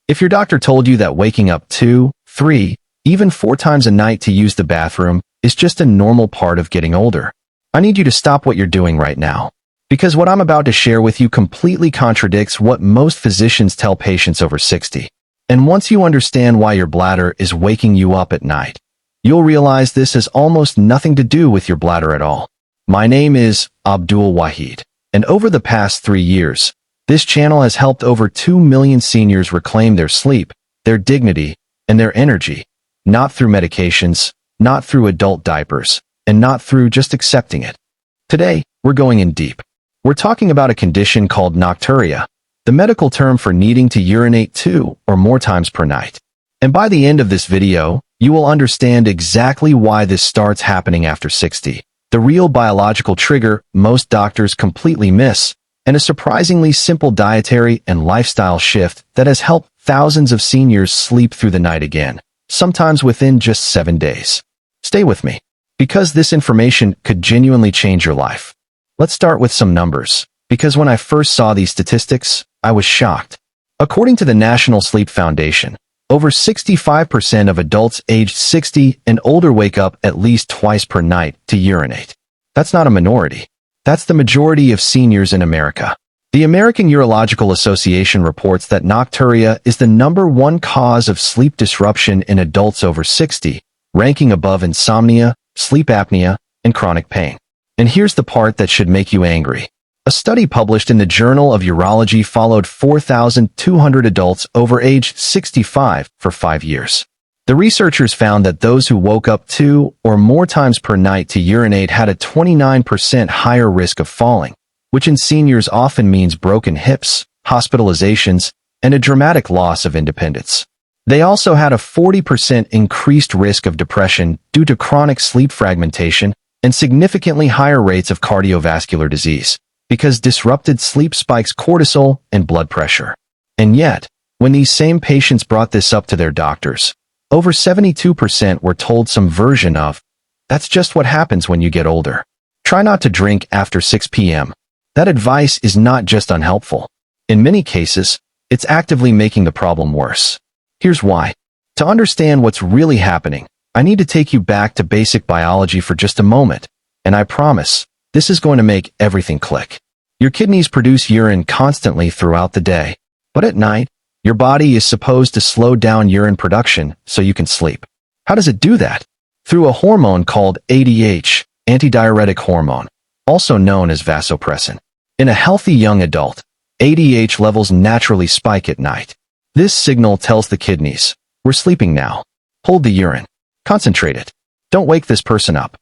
If your doctor told you that waking up 2, 3, even 4 times a night to use the bathroom is just a normal part of getting older, I need you to stop what you're doing right now. Because what I'm about to share with you completely contradicts what most physicians tell patients over 60. And once you understand why your bladder is waking you up at night, you'll realize this has almost nothing to do with your bladder at all. My name is Abdul Wahid, and over the past 3 years, this channel has helped over 2 million seniors reclaim their sleep, their dignity, and their energy, not through medications, not through adult diapers, and not through just accepting it. Today, we're going in deep. We're talking about a condition called nocturia, the medical term for needing to urinate 2 or more times per night. And by the end of this video, you will understand exactly why this starts happening after 60, the real biological trigger most doctors completely miss, and a surprisingly simple dietary and lifestyle shift that has helped thousands of seniors sleep through the night again, sometimes within just 7 days. Stay with me, because this information could genuinely change your life. Let's start with some numbers, because when I first saw these statistics, I was shocked. According to the National Sleep Foundation, over 65% of adults aged 60 and older wake up at least twice per night to urinate. That's not a minority. That's the majority of seniors in America. The American Urological Association reports that nocturia is the #1 cause of sleep disruption in adults over 60, ranking above insomnia, sleep apnea, and chronic pain. And here's the part that should make you angry. A study published in the Journal of Urology followed 4,200 adults over age 65 for 5 years. The researchers found that those who woke up 2 or more times per night to urinate had a 29% higher risk of falling, which in seniors often means broken hips, hospitalizations, and a dramatic loss of independence. They also had a 40% increased risk of depression due to chronic sleep fragmentation and significantly higher rates of cardiovascular disease, because disrupted sleep spikes cortisol and blood pressure. And yet, when these same patients brought this up to their doctors, over 72% were told some version of, "That's just what happens when you get older. Try not to drink after 6 p.m. That advice is not just unhelpful. In many cases, it's actively making the problem worse. Here's why. To understand what's really happening, I need to take you back to basic biology for just a moment, and I promise, this is going to make everything click. Your kidneys produce urine constantly throughout the day, but at night, your body is supposed to slow down urine production so you can sleep. How does it do that? Through a hormone called ADH, antidiuretic hormone, also known as vasopressin. In a healthy young adult, ADH levels naturally spike at night. This signal tells the kidneys, "We're sleeping now. Hold the urine. Concentrate it. Don't wake this person up."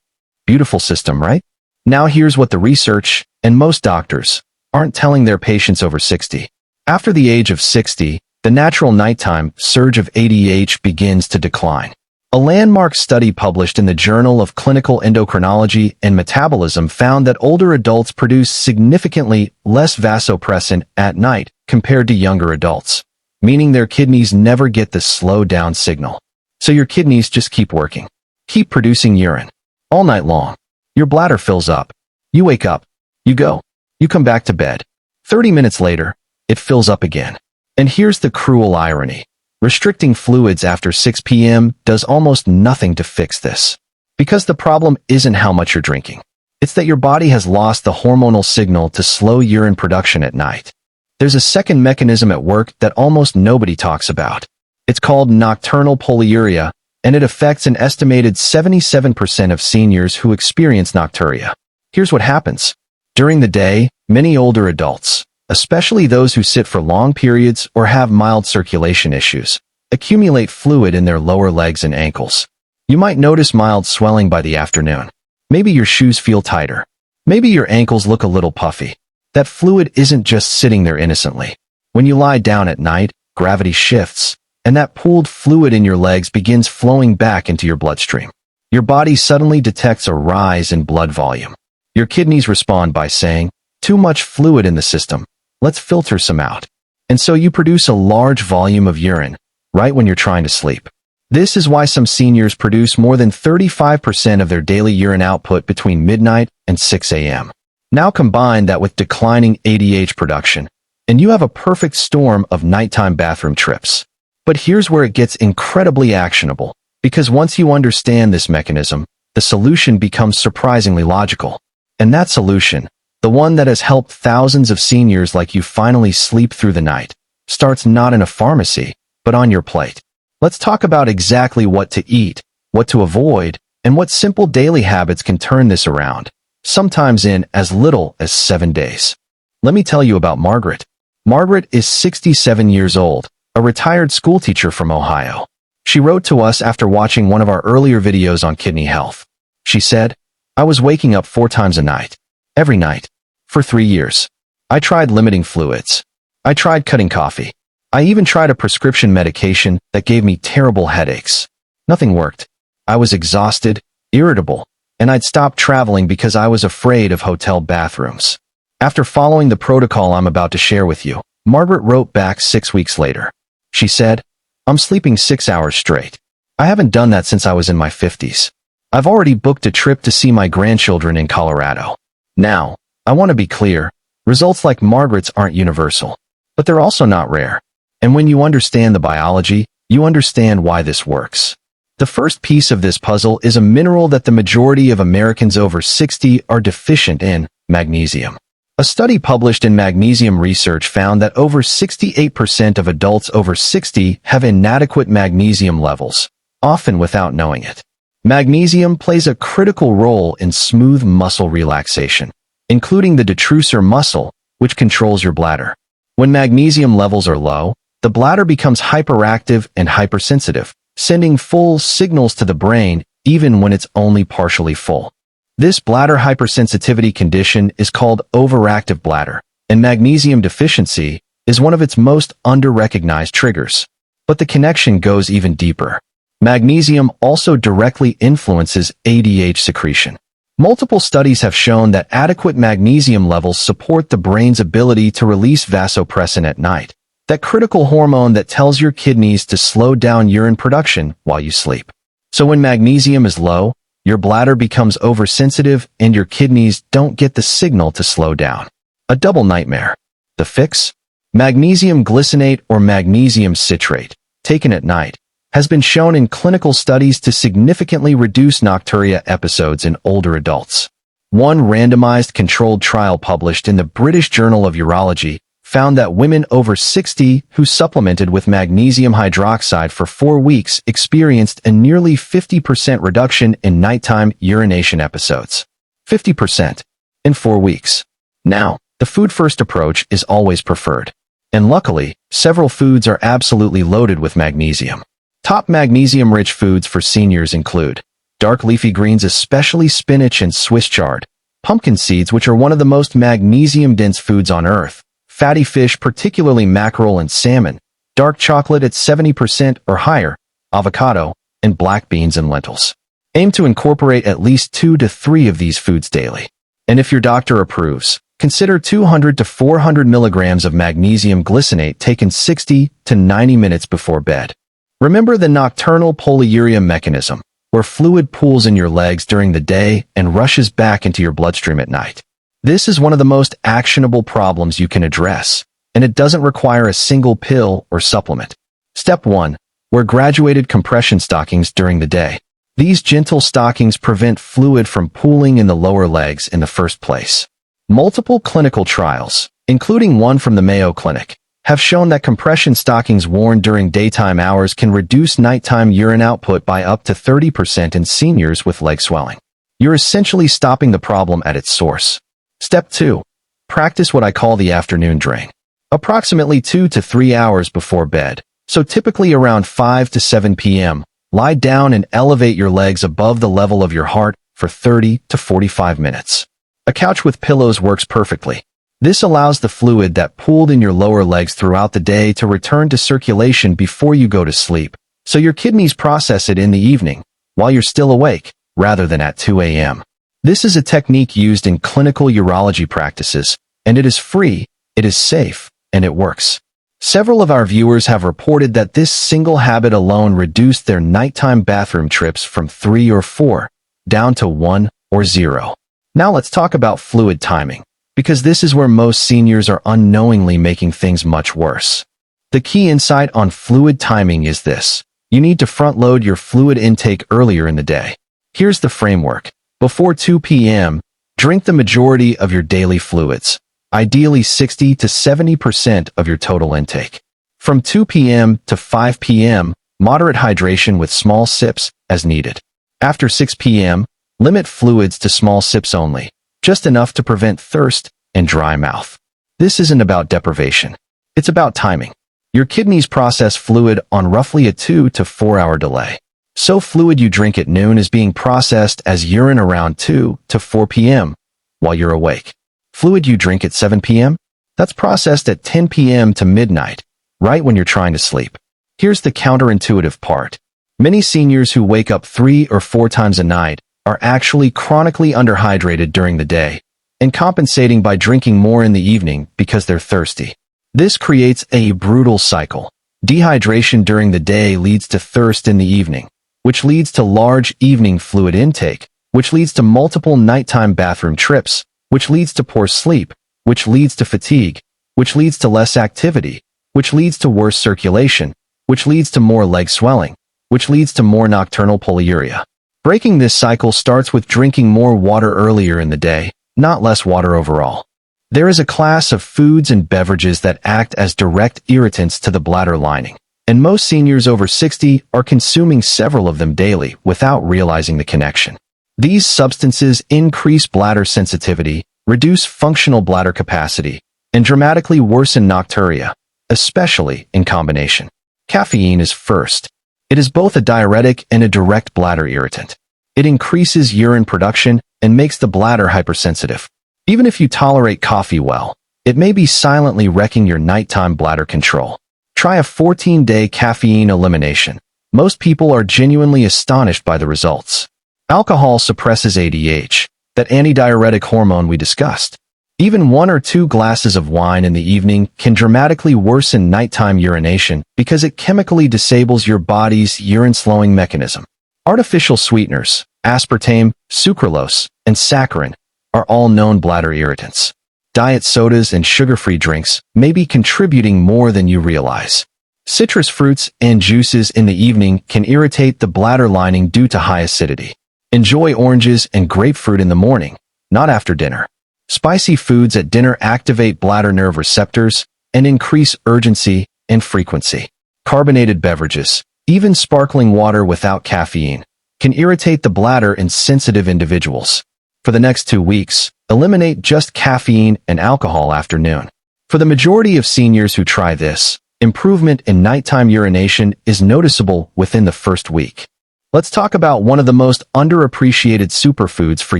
Beautiful system, right? Now here's what the research, and most doctors, aren't telling their patients over 60. After the age of 60, the natural nighttime surge of ADH begins to decline. A landmark study published in the Journal of Clinical Endocrinology and Metabolism found that older adults produce significantly less vasopressin at night compared to younger adults, meaning their kidneys never get the slow down signal. So your kidneys just keep working. Keep producing urine. All night long. Your bladder fills up. You wake up. You go. You come back to bed. 30 minutes later, it fills up again. And here's the cruel irony. Restricting fluids after 6 p.m. does almost nothing to fix this. Because the problem isn't how much you're drinking. It's that your body has lost the hormonal signal to slow urine production at night. There's a second mechanism at work that almost nobody talks about. It's called nocturnal polyuria, and it affects an estimated 77% of seniors who experience nocturia. Here's what happens. During the day, many older adults, especially those who sit for long periods or have mild circulation issues, accumulate fluid in their lower legs and ankles. You might notice mild swelling by the afternoon. Maybe your shoes feel tighter. Maybe your ankles look a little puffy. That fluid isn't just sitting there innocently. When you lie down at night, gravity shifts, and that pooled fluid in your legs begins flowing back into your bloodstream. Your body suddenly detects a rise in blood volume. Your kidneys respond by saying, "Too much fluid in the system. Let's filter some out." And so you produce a large volume of urine, right when you're trying to sleep. This is why some seniors produce more than 35% of their daily urine output between midnight and 6 a.m. Now combine that with declining ADH production, and you have a perfect storm of nighttime bathroom trips. But here's where it gets incredibly actionable, because once you understand this mechanism, the solution becomes surprisingly logical. And that solution, the one that has helped thousands of seniors like you finally sleep through the night, starts not in a pharmacy, but on your plate. Let's talk about exactly what to eat, what to avoid, and what simple daily habits can turn this around, sometimes in as little as 7 days. Let me tell you about Margaret. Margaret is 67 years old, a retired schoolteacher from Ohio. She wrote to us after watching one of our earlier videos on kidney health. She said, "I was waking up 4 times a night. Every night. For 3 years. I tried limiting fluids. I tried cutting coffee. I even tried a prescription medication that gave me terrible headaches. Nothing worked. I was exhausted, irritable, and I'd stopped traveling because I was afraid of hotel bathrooms." After following the protocol I'm about to share with you, Margaret wrote back 6 weeks later. She said, "I'm sleeping 6 hours straight. I haven't done that since I was in my 50s. I've already booked a trip to see my grandchildren in Colorado." Now, I want to be clear, results like Margaret's aren't universal, but they're also not rare. And when you understand the biology, you understand why this works. The first piece of this puzzle is a mineral that the majority of Americans over 60 are deficient in: magnesium. A study published in Magnesium Research found that over 68% of adults over 60 have inadequate magnesium levels, often without knowing it. Magnesium plays a critical role in smooth muscle relaxation, including the detrusor muscle, which controls your bladder. When magnesium levels are low, the bladder becomes hyperactive and hypersensitive, sending full signals to the brain even when it's only partially full. This bladder hypersensitivity condition is called overactive bladder, and magnesium deficiency is one of its most under-recognized triggers. But the connection goes even deeper. Magnesium also directly influences ADH secretion. Multiple studies have shown that adequate magnesium levels support the brain's ability to release vasopressin at night, that critical hormone that tells your kidneys to slow down urine production while you sleep. So when magnesium is low, your bladder becomes oversensitive and your kidneys don't get the signal to slow down. A double nightmare. The fix? Magnesium glycinate or magnesium citrate, taken at night, has been shown in clinical studies to significantly reduce nocturia episodes in older adults. One randomized controlled trial published in the British Journal of Urology found that women over 60 who supplemented with magnesium hydroxide for 4 weeks experienced a nearly 50% reduction in nighttime urination episodes. 50% in 4 weeks. Now, the food-first approach is always preferred. And luckily, several foods are absolutely loaded with magnesium. Top magnesium-rich foods for seniors include dark leafy greens, especially spinach and Swiss chard, pumpkin seeds, which are one of the most magnesium-dense foods on Earth, fatty fish, particularly mackerel and salmon, dark chocolate at 70% or higher, avocado, and black beans and lentils. Aim to incorporate at least 2 to 3 of these foods daily. And if your doctor approves, consider 200 to 400 milligrams of magnesium glycinate taken 60 to 90 minutes before bed. Remember the nocturnal polyuria mechanism, where fluid pools in your legs during the day and rushes back into your bloodstream at night. This is one of the most actionable problems you can address, and it doesn't require a single pill or supplement. Step 1. Wear graduated compression stockings during the day. These gentle stockings prevent fluid from pooling in the lower legs in the first place. Multiple clinical trials, including one from the Mayo Clinic, have shown that compression stockings worn during daytime hours can reduce nighttime urine output by up to 30% in seniors with leg swelling. You're essentially stopping the problem at its source. Step 2. Practice what I call the afternoon drain. Approximately 2 to 3 hours before bed, so typically around 5 to 7 p.m., lie down and elevate your legs above the level of your heart for 30 to 45 minutes. A couch with pillows works perfectly. This allows the fluid that pooled in your lower legs throughout the day to return to circulation before you go to sleep, so your kidneys process it in the evening, while you're still awake, rather than at 2 a.m. This is a technique used in clinical urology practices, and it is free, it is safe, and it works. Several of our viewers have reported that this single habit alone reduced their nighttime bathroom trips from 3 or 4, down to 1 or 0. Now let's talk about fluid timing, because this is where most seniors are unknowingly making things much worse. The key insight on fluid timing is this. You need to front-load your fluid intake earlier in the day. Here's the framework. Before 2 p.m., drink the majority of your daily fluids, ideally 60 to 70% of your total intake. From 2 p.m. to 5 p.m., moderate hydration with small sips as needed. After 6 p.m., limit fluids to small sips only, just enough to prevent thirst and dry mouth. This isn't about deprivation. It's about timing. Your kidneys process fluid on roughly a 2 to 4 hour delay. So fluid you drink at noon is being processed as urine around 2 to 4 p.m. while you're awake. Fluid you drink at 7 p.m.? That's processed at 10 p.m. to midnight, right when you're trying to sleep. Here's the counterintuitive part. Many seniors who wake up 3 or 4 times a night are actually chronically underhydrated during the day and compensating by drinking more in the evening because they're thirsty. This creates a brutal cycle. Dehydration during the day leads to thirst in the evening, which leads to large evening fluid intake, which leads to multiple nighttime bathroom trips, which leads to poor sleep, which leads to fatigue, which leads to less activity, which leads to worse circulation, which leads to more leg swelling, which leads to more nocturnal polyuria. Breaking this cycle starts with drinking more water earlier in the day, not less water overall. There is a class of foods and beverages that act as direct irritants to the bladder lining, and most seniors over 60 are consuming several of them daily without realizing the connection. These substances increase bladder sensitivity, reduce functional bladder capacity, and dramatically worsen nocturia, especially in combination. Caffeine is first. It is both a diuretic and a direct bladder irritant. It increases urine production and makes the bladder hypersensitive. Even if you tolerate coffee well, it may be silently wrecking your nighttime bladder control. Try a 14-day caffeine elimination. Most people are genuinely astonished by the results. Alcohol suppresses ADH, that antidiuretic hormone we discussed. Even 1 or 2 glasses of wine in the evening can dramatically worsen nighttime urination because it chemically disables your body's urine-slowing mechanism. Artificial sweeteners, aspartame, sucralose, and saccharin, are all known bladder irritants. Diet sodas and sugar-free drinks may be contributing more than you realize. Citrus fruits and juices in the evening can irritate the bladder lining due to high acidity. Enjoy oranges and grapefruit in the morning, not after dinner. Spicy foods at dinner activate bladder nerve receptors and increase urgency and frequency. Carbonated beverages, even sparkling water without caffeine, can irritate the bladder in sensitive individuals. For the next 2 weeks, eliminate just caffeine and alcohol after noon. For the majority of seniors who try this, improvement in nighttime urination is noticeable within the first week. Let's talk about one of the most underappreciated superfoods for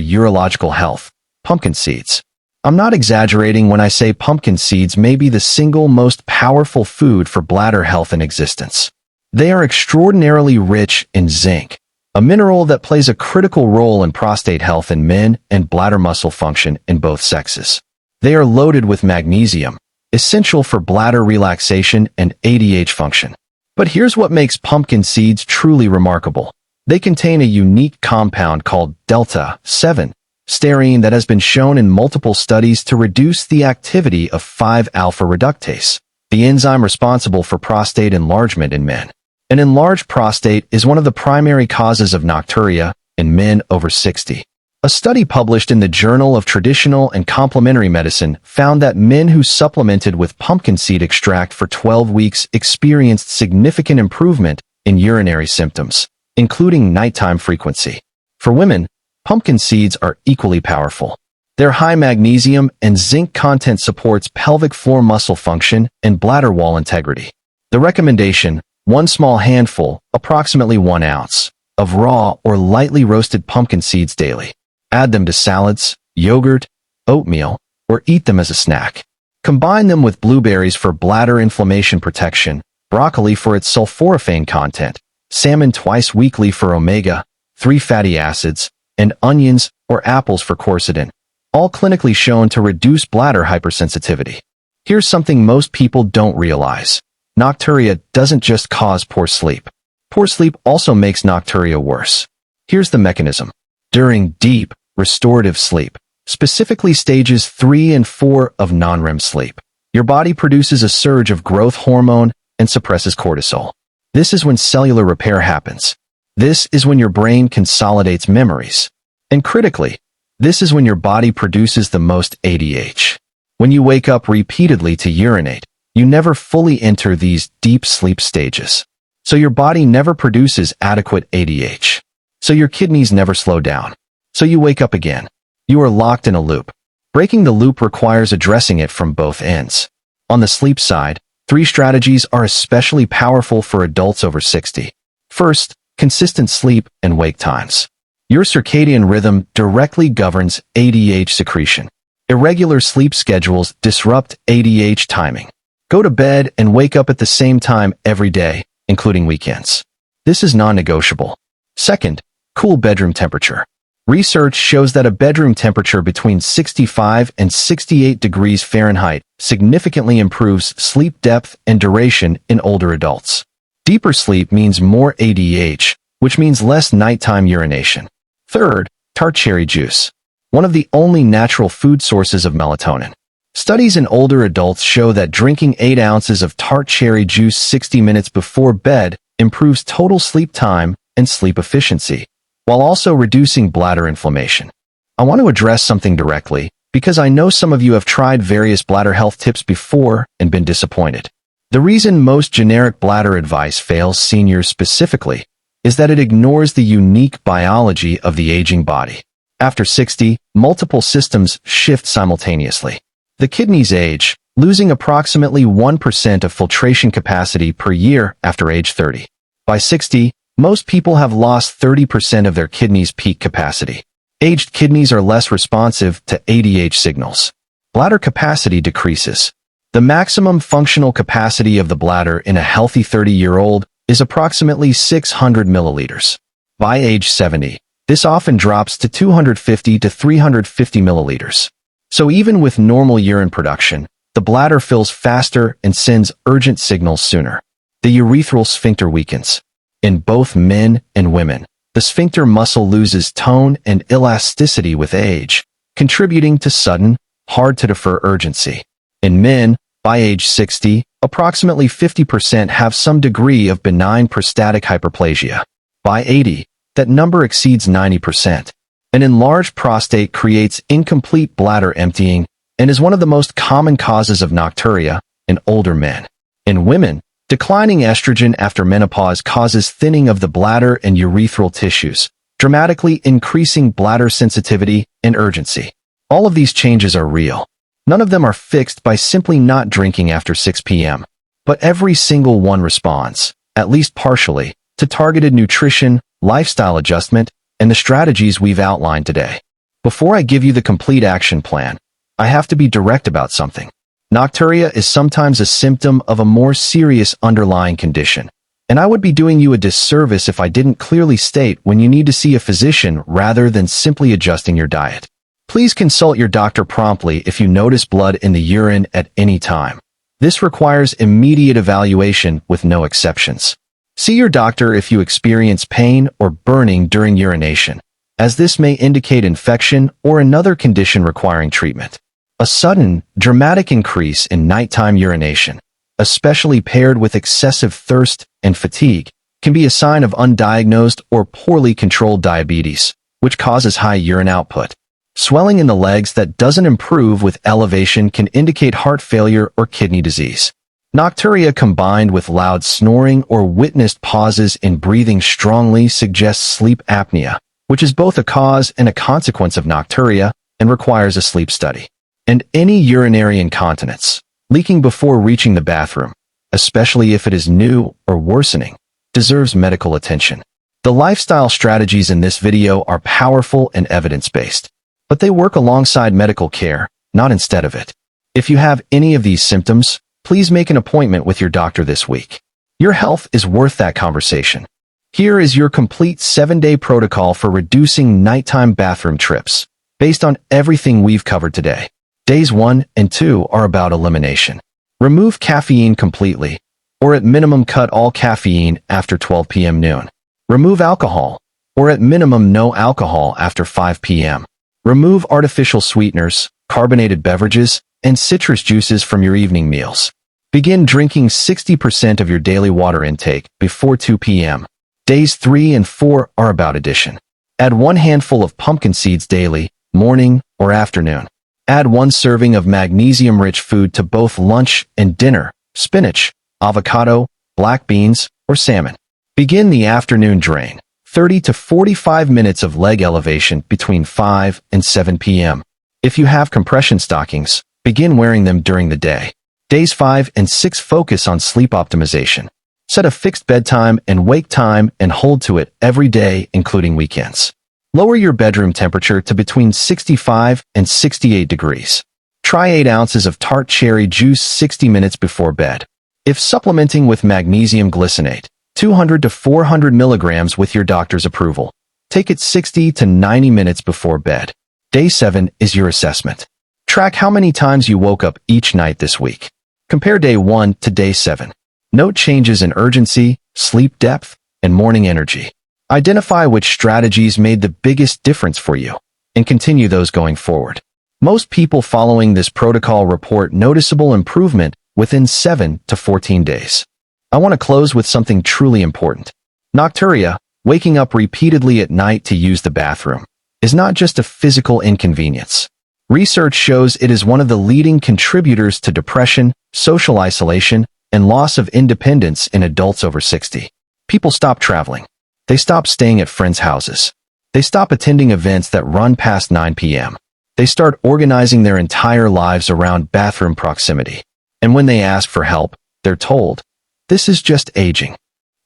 urological health, pumpkin seeds. I'm not exaggerating when I say pumpkin seeds may be the single most powerful food for bladder health in existence. They are extraordinarily rich in zinc, a mineral that plays a critical role in prostate health in men and bladder muscle function in both sexes. They are loaded with magnesium, essential for bladder relaxation and ADH function. But here's what makes pumpkin seeds truly remarkable. They contain a unique compound called delta-7 sterine that has been shown in multiple studies to reduce the activity of 5-alpha reductase, the enzyme responsible for prostate enlargement in men. An enlarged prostate is one of the primary causes of nocturia in men over 60. A study published in the Journal of Traditional and Complementary Medicine found that men who supplemented with pumpkin seed extract for 12 weeks experienced significant improvement in urinary symptoms, including nighttime frequency. For women, pumpkin seeds are equally powerful. Their high magnesium and zinc content supports pelvic floor muscle function and bladder wall integrity. The recommendation: 1 small handful, approximately 1 ounce, of raw or lightly roasted pumpkin seeds daily. Add them to salads, yogurt, oatmeal, or eat them as a snack. Combine them with blueberries for bladder inflammation protection, broccoli for its sulforaphane content, salmon twice weekly for omega-3 fatty acids, and onions or apples for quercetin, all clinically shown to reduce bladder hypersensitivity. Here's something most people don't realize. Nocturia doesn't just cause poor sleep. Poor sleep also makes nocturia worse. Here's the mechanism. During deep, restorative sleep, specifically stages 3 and 4 of non-REM sleep, your body produces a surge of growth hormone and suppresses cortisol. This is when cellular repair happens. This is when your brain consolidates memories. And critically, this is when your body produces the most ADH. When you wake up repeatedly to urinate, you never fully enter these deep sleep stages. So your body never produces adequate ADH. So your kidneys never slow down. So you wake up again. You are locked in a loop. Breaking the loop requires addressing it from both ends. On the sleep side, 3 strategies are especially powerful for adults over 60. First, consistent sleep and wake times. Your circadian rhythm directly governs ADH secretion. Irregular sleep schedules disrupt ADH timing. Go to bed and wake up at the same time every day, including weekends. This is non-negotiable. Second, cool bedroom temperature. Research shows that a bedroom temperature between 65 and 68 degrees Fahrenheit significantly improves sleep depth and duration in older adults. Deeper sleep means more ADH, which means less nighttime urination. Third, tart cherry juice. One of the only natural food sources of melatonin. Studies in older adults show that drinking 8 ounces of tart cherry juice 60 minutes before bed improves total sleep time and sleep efficiency, while also reducing bladder inflammation. I want to address something directly, because I know some of you have tried various bladder health tips before and been disappointed. The reason most generic bladder advice fails seniors specifically is that it ignores the unique biology of the aging body. After 60, multiple systems shift simultaneously. The kidneys age, losing approximately 1% of filtration capacity per year after age 30. By 60, most people have lost 30% of their kidneys' peak capacity. Aged kidneys are less responsive to ADH signals. Bladder capacity decreases. The maximum functional capacity of the bladder in a healthy 30-year-old is approximately 600 milliliters. By age 70, this often drops to 250 to 350 milliliters. So even with normal urine production, the bladder fills faster and sends urgent signals sooner. The urethral sphincter weakens. In both men and women, the sphincter muscle loses tone and elasticity with age, contributing to sudden, hard-to-defer urgency. In men, by age 60, approximately 50% have some degree of benign prostatic hyperplasia. By 80, that number exceeds 90%. An enlarged prostate creates incomplete bladder emptying and is one of the most common causes of nocturia in older men. In women, declining estrogen after menopause causes thinning of the bladder and urethral tissues, dramatically increasing bladder sensitivity and urgency. All of these changes are real. None of them are fixed by simply not drinking after 6 p.m. But every single one responds, at least partially, to targeted nutrition, lifestyle adjustment, and the strategies we've outlined today. Before I give you the complete action plan, I have to be direct about something. Nocturia is sometimes a symptom of a more serious underlying condition, and I would be doing you a disservice if I didn't clearly state when you need to see a physician rather than simply adjusting your diet. Please consult your doctor promptly if you notice blood in the urine at any time. This requires immediate evaluation with no exceptions. See your doctor if you experience pain or burning during urination, as this may indicate infection or another condition requiring treatment. A sudden, dramatic increase in nighttime urination, especially paired with excessive thirst and fatigue, can be a sign of undiagnosed or poorly controlled diabetes, which causes high urine output. Swelling in the legs that doesn't improve with elevation can indicate heart failure or kidney disease. Nocturia combined with loud snoring or witnessed pauses in breathing strongly suggests sleep apnea, which is both a cause and a consequence of nocturia and requires a sleep study. And any urinary incontinence, leaking before reaching the bathroom, especially if it is new or worsening, deserves medical attention. The lifestyle strategies in this video are powerful and evidence-based, but they work alongside medical care, not instead of it. If you have any of these symptoms, please make an appointment with your doctor this week. Your health is worth that conversation. Here is your complete 7-day protocol for reducing nighttime bathroom trips, based on everything we've covered today. Days 1 and 2 are about elimination. Remove caffeine completely, or at minimum cut all caffeine after 12 p.m. noon. Remove alcohol, or at minimum no alcohol after 5 p.m. Remove artificial sweeteners, carbonated beverages, and citrus juices from your evening meals. Begin drinking 60% of your daily water intake before 2 p.m. Days 3 and 4 are about addition. Add 1 handful of pumpkin seeds daily, morning or afternoon. Add 1 serving of magnesium-rich food to both lunch and dinner, spinach, avocado, black beans, or salmon. Begin the afternoon drain, 30 to 45 minutes of leg elevation between 5 and 7 p.m. If you have compression stockings, begin wearing them during the day. Days 5 and 6 focus on sleep optimization. Set a fixed bedtime and wake time and hold to it every day, including weekends. Lower your bedroom temperature to between 65 and 68 degrees. Try 8 ounces of tart cherry juice 60 minutes before bed. If supplementing with magnesium glycinate, 200 to 400 milligrams with your doctor's approval, take it 60 to 90 minutes before bed. Day 7 is your assessment. Track how many times you woke up each night this week. Compare day 1 to day 7. Note changes in urgency, sleep depth, and morning energy. Identify which strategies made the biggest difference for you, and continue those going forward. Most people following this protocol report noticeable improvement within 7 to 14 days. I want to close with something truly important. Nocturia, waking up repeatedly at night to use the bathroom, is not just a physical inconvenience. Research shows it is one of the leading contributors to depression, social isolation, and loss of independence in adults over 60. People stop traveling. They stop staying at friends' houses. They stop attending events that run past 9 p.m. They start organizing their entire lives around bathroom proximity. And when they ask for help, they're told, "This is just aging."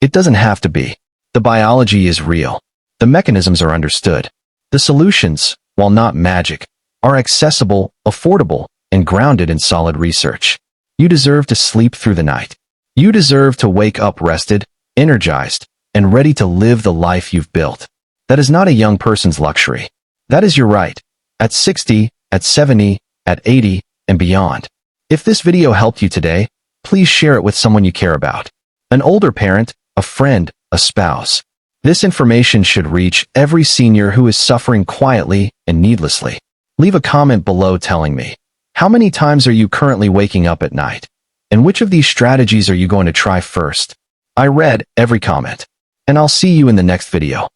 It doesn't have to be. The biology is real. The mechanisms are understood. The solutions, while not magic, are accessible, affordable, and grounded in solid research. You deserve to sleep through the night. You deserve to wake up rested, energized, and ready to live the life you've built. That is not a young person's luxury. That is your right. At 60, at 70, at 80, and beyond. If this video helped you today, please share it with someone you care about. An older parent, a friend, a spouse. This information should reach every senior who is suffering quietly and needlessly. Leave a comment below telling me, how many times are you currently waking up at night? And which of these strategies are you going to try first? I read every comment. And I'll see you in the next video.